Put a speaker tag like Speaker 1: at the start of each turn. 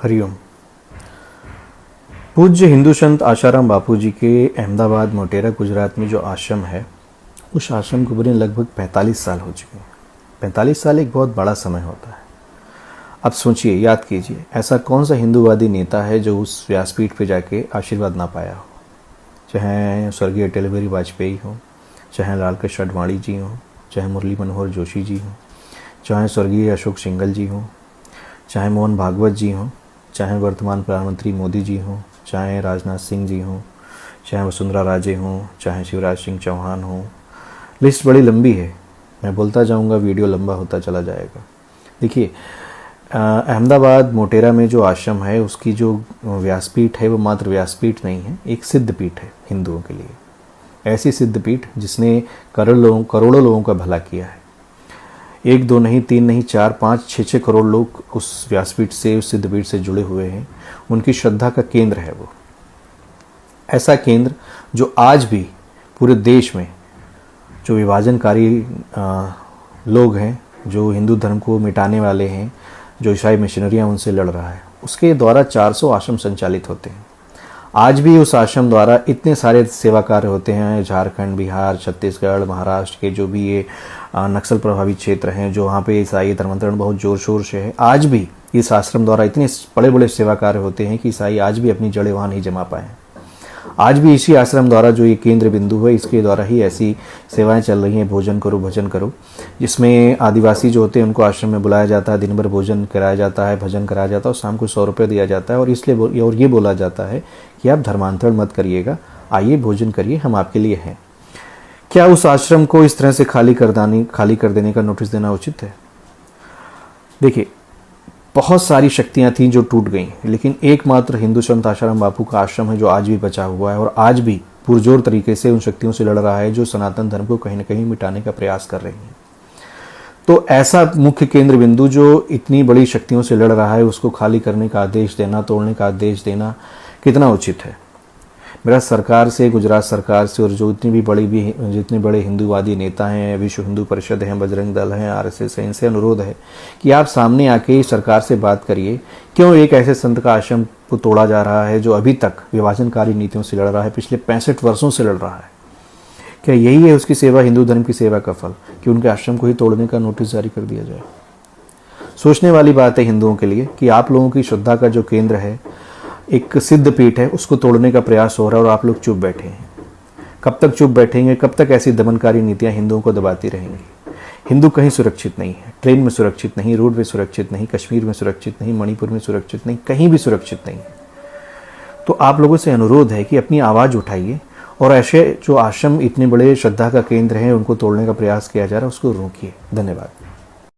Speaker 1: हरिओम। पूज्य हिंदू संत आशाराम बापू जी के अहमदाबाद मोटेरा गुजरात में जो आश्रम है, उस आश्रम को बने लगभग 45 साल हो चुके हैं। 45 साल एक बहुत बड़ा समय होता है। अब सोचिए, याद कीजिए, ऐसा कौन सा हिंदूवादी नेता है जो उस व्यासपीठ पे जाके आशीर्वाद ना पाया हो। चाहे स्वर्गीय अटल बिहारी वाजपेयी हो, चाहे लाल कृष्ण आडवाणी जी हो, चाहे मुरली मनोहर जोशी जी हो, चाहे स्वर्गीय अशोक सिंघल जी हो, चाहे मोहन भागवत जी हो, चाहे वर्तमान प्रधानमंत्री मोदी जी हों, चाहे राजनाथ सिंह जी हों, चाहे वसुंधरा राजे हों, चाहे शिवराज सिंह चौहान हों। लिस्ट बड़ी लंबी है, मैं बोलता जाऊंगा, वीडियो लंबा होता चला जाएगा। देखिए, अहमदाबाद मोटेरा में जो आश्रम है, उसकी जो व्यासपीठ है वो मात्र व्यासपीठ नहीं है, एक सिद्धपीठ है हिंदुओं के लिए। ऐसी सिद्धपीठ जिसने करोड़ों लोगों का भला किया है। 1 2 नहीं, 3 नहीं, 4 5 6 करोड़ लोग उस व्यासपीठ से, उस सिद्धपीठ से जुड़े हुए हैं। उनकी श्रद्धा का केंद्र है वो। ऐसा केंद्र जो आज भी पूरे देश में जो विभाजनकारी लोग हैं, जो हिंदू धर्म को मिटाने वाले हैं, जो ईसाई मिशनरियाँ उनसे लड़ रहा है, उसके द्वारा 400 आश्रम संचालित होते हैं। आज भी उस आश्रम द्वारा इतने सारे सेवा कार्य होते हैं। झारखंड, बिहार, छत्तीसगढ़, महाराष्ट्र के जो भी ये नक्सल प्रभावित क्षेत्र हैं, जो वहाँ पे ईसाई धर्मांतरण बहुत जोर शोर से है, आज भी इस आश्रम द्वारा इतने बड़े बड़े सेवा कार्य होते हैं कि ईसाई आज भी अपनी जड़ें वहाँ नहीं जमा पाए। आज भी इसी आश्रम द्वारा जो ये केंद्र बिंदु है, इसके द्वारा ही ऐसी सेवाएं चल रही हैं। भोजन करो भजन करो, जिसमें आदिवासी जो होते हैं उनको आश्रम में बुलाया जाता है, दिन भर भोजन कराया जाता है, भजन कराया जाता है और शाम को 100 रुपये दिया जाता है। और इसलिए और ये बोला जाता है कि आप धर्मांतरण मत करिएगा, आइए भोजन करिए, हम आपके लिए हैं। क्या उस आश्रम को इस तरह से खाली कर देने का नोटिस देना उचित है? देखिए, बहुत सारी शक्तियां थीं जो टूट गईं, लेकिन एकमात्र हिंदू संत आशाराम बापू का आश्रम है जो आज भी बचा हुआ है और आज भी पुरजोर तरीके से उन शक्तियों से लड़ रहा है जो सनातन धर्म को कहीं न कहीं मिटाने का प्रयास कर रही हैं। तो ऐसा मुख्य केंद्र बिंदु जो इतनी बड़ी शक्तियों से लड़ रहा है, उसको खाली करने का आदेश देना, तोड़ने का आदेश देना कितना उचित है? मेरा सरकार से, गुजरात सरकार से और जो जितने बड़े हिंदूवादी नेता हैं, विश्व हिंदू परिषद हैं, बजरंग दल हैं, RSS है, इनसे अनुरोध है कि आप सामने आके सरकार से बात करिए, क्यों एक ऐसे संत का आश्रम को तोड़ा जा रहा है जो अभी तक विभाजनकारी नीतियों से लड़ रहा है, पिछले 65 वर्षों से लड़ रहा है। क्या यही है उसकी सेवा, हिंदू धर्म की सेवा का फल, कि उनके आश्रम को ही तोड़ने का नोटिस जारी कर दिया जाए? सोचने वाली बात है हिंदुओं के लिए कि आप लोगों की श्रद्धा का जो केंद्र है, एक सिद्ध पीठ है, उसको तोड़ने का प्रयास हो रहा है और आप लोग चुप बैठे हैं। कब तक चुप बैठेंगे? कब तक ऐसी दमनकारी नीतियां हिंदुओं को दबाती रहेंगी? हिंदू कहीं सुरक्षित नहीं है, ट्रेन में सुरक्षित नहीं, रोड में सुरक्षित नहीं, कश्मीर में सुरक्षित नहीं, मणिपुर में सुरक्षित नहीं, कहीं भी सुरक्षित नहीं। तो आप लोगों से अनुरोध है कि अपनी आवाज़ उठाइए और ऐसे जो आश्रम इतने बड़े श्रद्धा का केंद्र हैं, उनको तोड़ने का प्रयास किया जा रहा है, उसको रोकिए। धन्यवाद।